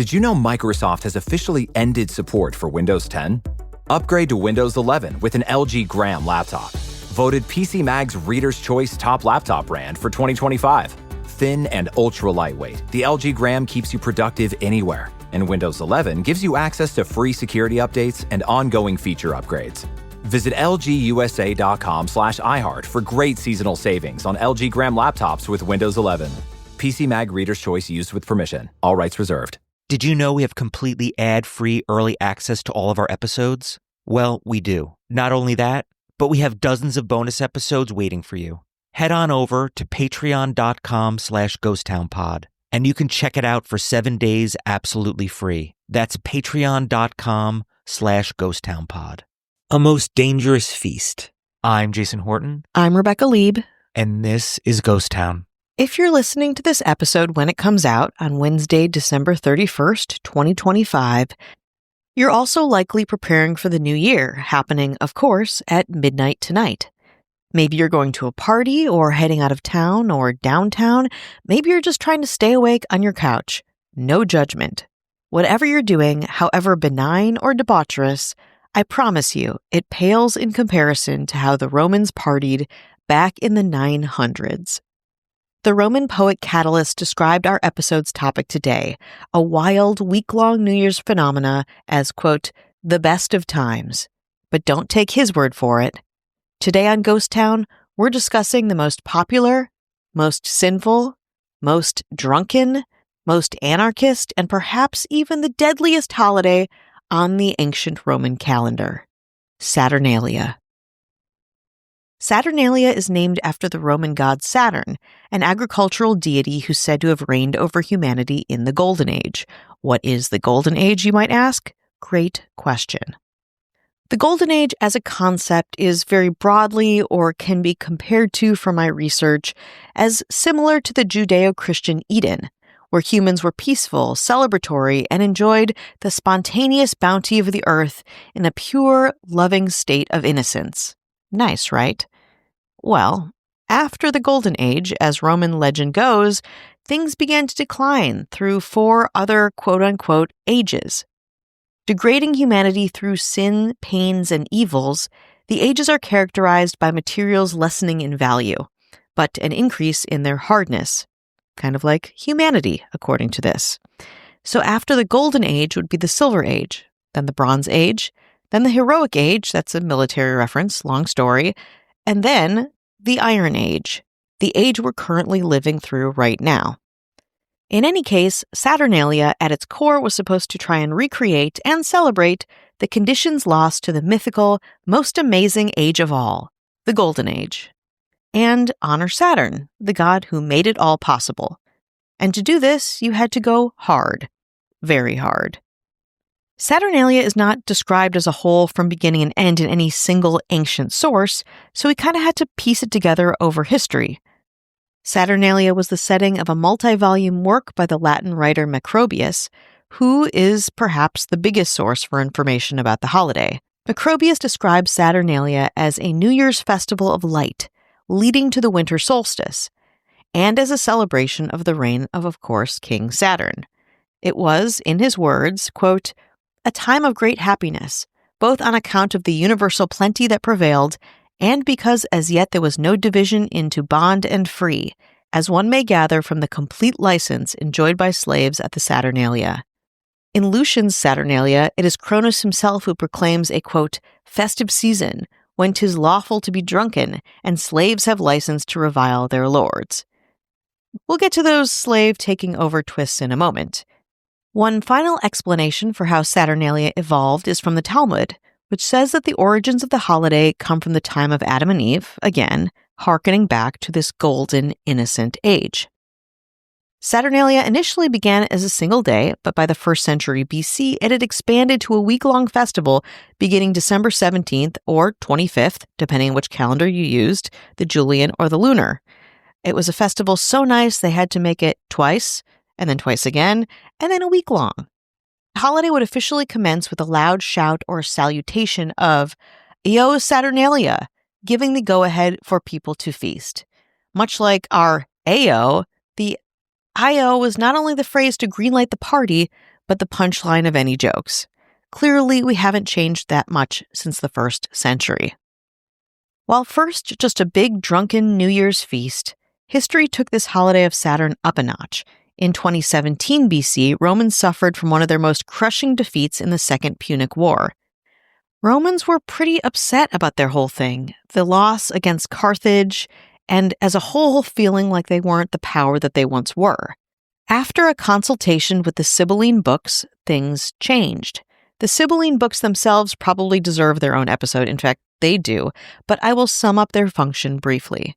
Did you know Microsoft has officially ended support for Windows 10? Upgrade to Windows 11 with an LG Gram laptop. Voted PC Mag's Reader's Choice Top Laptop Brand for 2025. Thin and ultra lightweight, the LG Gram keeps you productive anywhere. And Windows 11 gives you access to free security updates and ongoing feature upgrades. Visit lgusa.com/iHeart for great seasonal savings on LG Gram laptops with Windows 11. PC Mag Reader's Choice used with permission. All rights reserved. Did you know we have completely ad-free early access to all of our episodes? Well, we do. Not only that, but we have dozens of bonus episodes waiting for you. Head on over to patreon.com/ghosttownpod, and you can check it out for 7 days absolutely free. That's patreon.com/ghosttownpod. A Most Dangerous Feast. I'm Jason Horton. I'm Rebecca Lieb. And this is Ghost Town. If you're listening to this episode when it comes out on Wednesday, December 31st, 2025, you're also likely preparing for the new year, happening, of course, at midnight tonight. Maybe you're going to a party or heading out of town or downtown. Maybe you're just trying to stay awake on your couch. No judgment. Whatever you're doing, however benign or debaucherous, I promise you, it pales in comparison to how the Romans partied back in the 900s. The Roman poet Catullus described our episode's topic today, a wild, week-long New Year's phenomena, as, quote, the best of times. But don't take his word for it. Today on Ghost Town, we're discussing the most popular, most sinful, most drunken, most anarchist, and perhaps even the deadliest holiday on the ancient Roman calendar, Saturnalia. Saturnalia is named after the Roman god Saturn, an agricultural deity who's said to have reigned over humanity in the Golden Age. What is the Golden Age, you might ask? Great question. The Golden Age as a concept is very broadly, or can be compared to, from my research, as similar to the Judeo-Christian Eden, where humans were peaceful, celebratory, and enjoyed the spontaneous bounty of the earth in a pure, loving state of innocence. Nice, right? Well, after the Golden Age, as Roman legend goes, things began to decline through 4 other quote-unquote ages. Degrading humanity through sin, pains, and evils, the ages are characterized by materials lessening in value, but an increase in their hardness. Kind of like humanity, according to this. So after the Golden Age would be the Silver Age, then the Bronze Age, then the Heroic Age, that's a military reference, long story, and then the Iron Age, the age we're currently living through right now. In any case, Saturnalia at its core was supposed to try and recreate and celebrate the conditions lost to the mythical, most amazing age of all, the Golden Age. And honor Saturn, the god who made it all possible. And to do this, you had to go hard. Very hard. Saturnalia is not described as a whole from beginning and end in any single ancient source, so we kind of had to piece it together over history. Saturnalia was the setting of a multi-volume work by the Latin writer Macrobius, who is perhaps the biggest source for information about the holiday. Macrobius describes Saturnalia as a New Year's festival of light, leading to the winter solstice, and as a celebration of the reign of course, King Saturn. It was, in his words, quote, a time of great happiness, both on account of the universal plenty that prevailed, and because as yet there was no division into bond and free, as one may gather from the complete license enjoyed by slaves at the Saturnalia. In Lucian's Saturnalia, it is Cronus himself who proclaims a, quote, festive season, when 'tis lawful to be drunken, and slaves have license to revile their lords. We'll get to those slave taking over twists in a moment. One final explanation for how Saturnalia evolved is from the Talmud, which says that the origins of the holiday come from the time of Adam and Eve, again, hearkening back to this golden, innocent age. Saturnalia initially began as a single day, but by the 1st century BC, it had expanded to a week-long festival beginning December 17th or 25th, depending on which calendar you used, the Julian or the lunar. It was a festival so nice they had to make it twice, and then twice again, and then a week long. The holiday would officially commence with a loud shout or salutation of Io Saturnalia, giving the go-ahead for people to feast. Much like our Ao, the Io was not only the phrase to greenlight the party, but the punchline of any jokes. Clearly, we haven't changed that much since the 1st century. While first just a big drunken New Year's feast, history took this holiday of Saturn up a notch. In 2017 BC, Romans suffered from one of their most crushing defeats in the Second Punic War. Romans were pretty upset about their whole thing, the loss against Carthage, and as a whole feeling like they weren't the power that they once were. After a consultation with the Sibylline books, things changed. The Sibylline books themselves probably deserve their own episode, in fact, they do, but I will sum up their function briefly.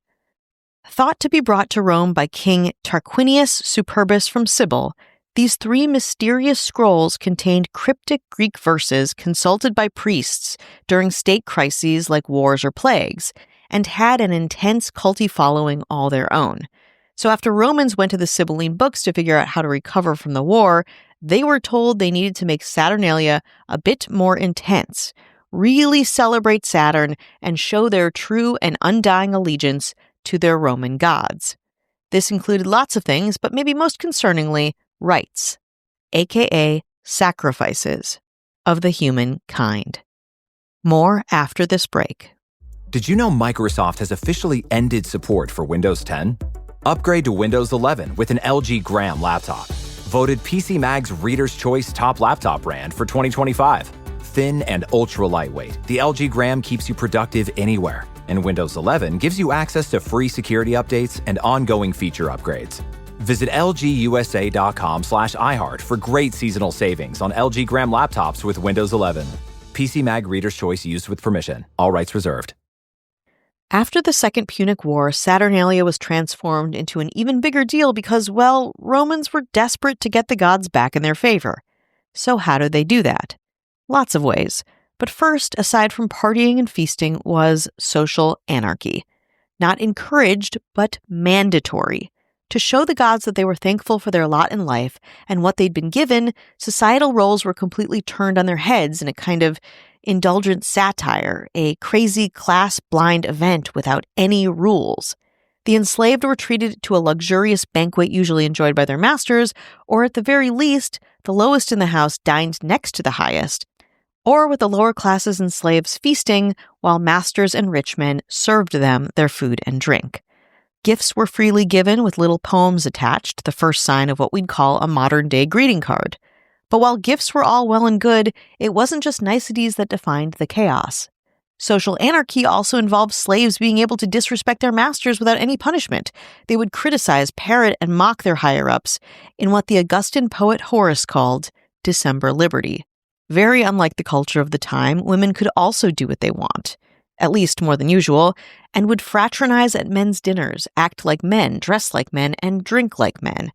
Thought to be brought to Rome by King Tarquinius Superbus from Sibyl, these 3 mysterious scrolls contained cryptic Greek verses consulted by priests during state crises like wars or plagues, and had an intense culty following all their own. So after Romans went to the Sibylline books to figure out how to recover from the war, they were told they needed to make Saturnalia a bit more intense, really celebrate Saturn, and show their true and undying allegiance to their Roman gods. This included lots of things, but maybe most concerningly, rites, aka sacrifices, of the human kind. More after this break. Did you know Microsoft has officially ended support for Windows 10? Upgrade to Windows 11 with an LG Gram laptop. Voted PC Mag's Reader's Choice Top Laptop Brand for 2025. Thin and ultra lightweight, the LG Gram keeps you productive anywhere. And Windows 11 gives you access to free security updates and ongoing feature upgrades. Visit lgusa.com/iHeart for great seasonal savings on LG Gram laptops with Windows 11. PC Mag Reader's Choice used with permission. All rights reserved. After the Second Punic War, Saturnalia was transformed into an even bigger deal because, well, Romans were desperate to get the gods back in their favor. So how did they do that? Lots of ways. But first, aside from partying and feasting, was social anarchy. Not encouraged, but mandatory. To show the gods that they were thankful for their lot in life and what they'd been given, societal roles were completely turned on their heads in a kind of indulgent satire, a crazy class-blind event without any rules. The enslaved were treated to a luxurious banquet usually enjoyed by their masters, or at the very least, the lowest in the house dined next to the highest, or with the lower classes and slaves feasting while masters and rich men served them their food and drink. Gifts were freely given with little poems attached, the first sign of what we'd call a modern-day greeting card. But while gifts were all well and good, it wasn't just niceties that defined the chaos. Social anarchy also involved slaves being able to disrespect their masters without any punishment. They would criticize, parrot, and mock their higher-ups in what the Augustan poet Horace called December liberty. Very unlike the culture of the time, women could also do what they want, at least more than usual, and would fraternize at men's dinners, act like men, dress like men, and drink like men.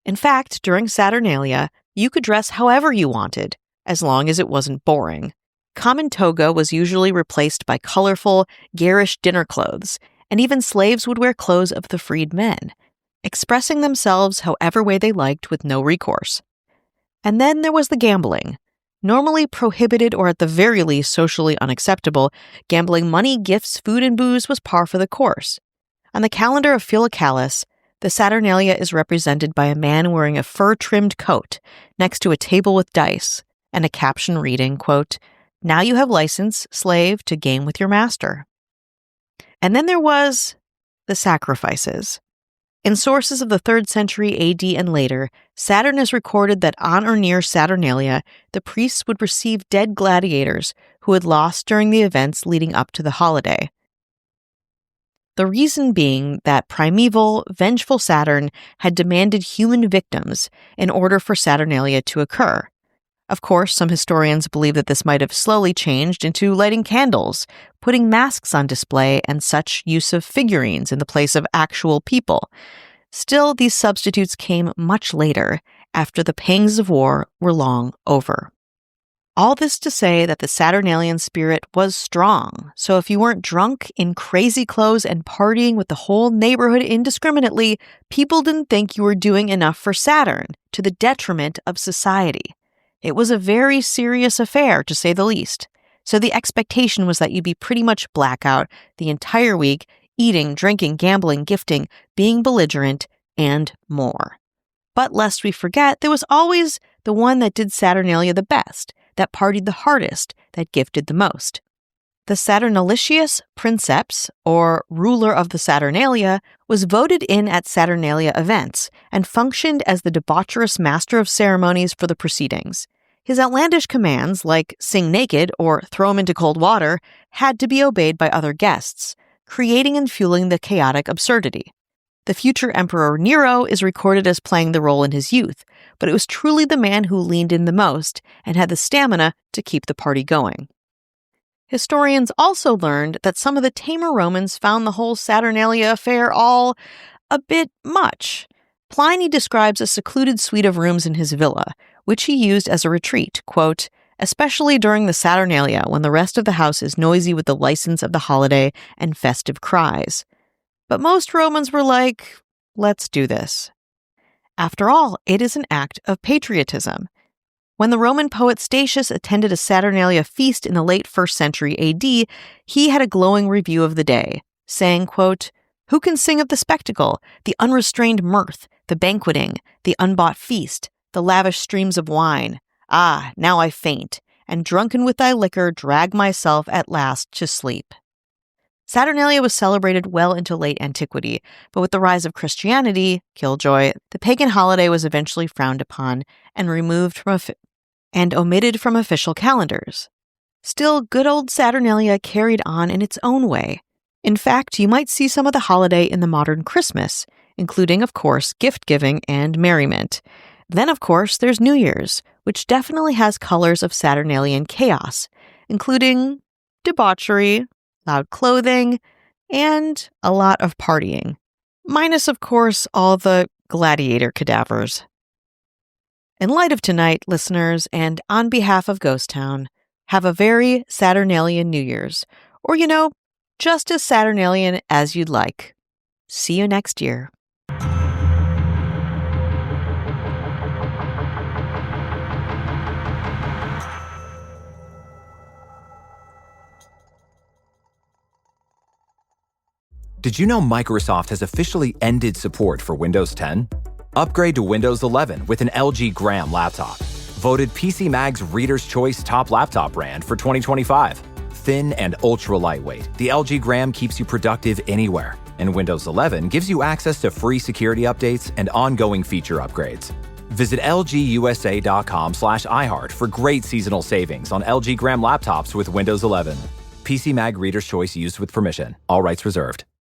In fact, during Saturnalia, you could dress however you wanted, as long as it wasn't boring. Common toga was usually replaced by colorful, garish dinner clothes, and even slaves would wear clothes of the freed men, expressing themselves however way they liked with no recourse. And then there was the gambling. Normally prohibited or at the very least socially unacceptable, gambling money, gifts, food, and booze was par for the course. On the calendar of Philocalus, the Saturnalia is represented by a man wearing a fur-trimmed coat next to a table with dice and a caption reading, quote, "Now you have license, slave, to game with your master." And then there was the sacrifices. In sources of the 3rd century AD and later, Saturn is recorded that on or near Saturnalia, the priests would receive dead gladiators who had lost during the events leading up to the holiday. The reason being that primeval, vengeful Saturn had demanded human victims in order for Saturnalia to occur. Of course, some historians believe that this might have slowly changed into lighting candles, putting masks on display, and such use of figurines in the place of actual people. Still, these substitutes came much later, after the pangs of war were long over. All this to say that the Saturnalian spirit was strong, so if you weren't drunk, in crazy clothes, and partying with the whole neighborhood indiscriminately, people didn't think you were doing enough for Saturn, to the detriment of society. It was a very serious affair, to say the least. So the expectation was that you'd be pretty much blackout the entire week, eating, drinking, gambling, gifting, being belligerent, and more. But lest we forget, there was always the one that did Saturnalia the best, that partied the hardest, that gifted the most. The Saturnalicius Princeps, or ruler of the Saturnalia, was voted in at Saturnalia events and functioned as the debaucherous master of ceremonies for the proceedings. His outlandish commands, like sing naked or throw him into cold water, had to be obeyed by other guests, creating and fueling the chaotic absurdity. The future Emperor Nero is recorded as playing the role in his youth, but it was truly the man who leaned in the most and had the stamina to keep the party going. Historians also learned that some of the tamer Romans found the whole Saturnalia affair all a bit much. Pliny describes a secluded suite of rooms in his villa, which he used as a retreat, quote, especially during the Saturnalia when the rest of the house is noisy with the license of the holiday and festive cries. But most Romans were like, let's do this. After all, it is an act of patriotism. When the Roman poet Statius attended a Saturnalia feast in the late 1st century AD, he had a glowing review of the day, saying, quote, "Who can sing of the spectacle, the unrestrained mirth, the banqueting, the unbought feast, the lavish streams of wine? Ah, now I faint, and drunken with thy liquor drag myself at last to sleep." Saturnalia was celebrated well into late antiquity, but with the rise of Christianity, killjoy, the pagan holiday was eventually frowned upon and removed from omitted from official calendars. Still, good old Saturnalia carried on in its own way. In fact, you might see some of the holiday in the modern Christmas, including, of course, gift-giving and merriment. Then, of course, there's New Year's, which definitely has colors of Saturnalian chaos, including debauchery, loud clothing, and a lot of partying. Minus, of course, all the gladiator cadavers. In light of tonight, listeners, and on behalf of Ghost Town, have a very Saturnalian New Year's, or, just as Saturnalian as you'd like. See you next year. Did you know Microsoft has officially ended support for Windows 10? Upgrade to Windows 11 with an LG Gram laptop. Voted PC Mag's Reader's Choice Top Laptop Brand for 2025. Thin and ultra lightweight, the LG Gram keeps you productive anywhere. And Windows 11 gives you access to free security updates and ongoing feature upgrades. Visit lgusa.com/iHeart for great seasonal savings on LG Gram laptops with Windows 11. PC Mag Reader's Choice used with permission. All rights reserved.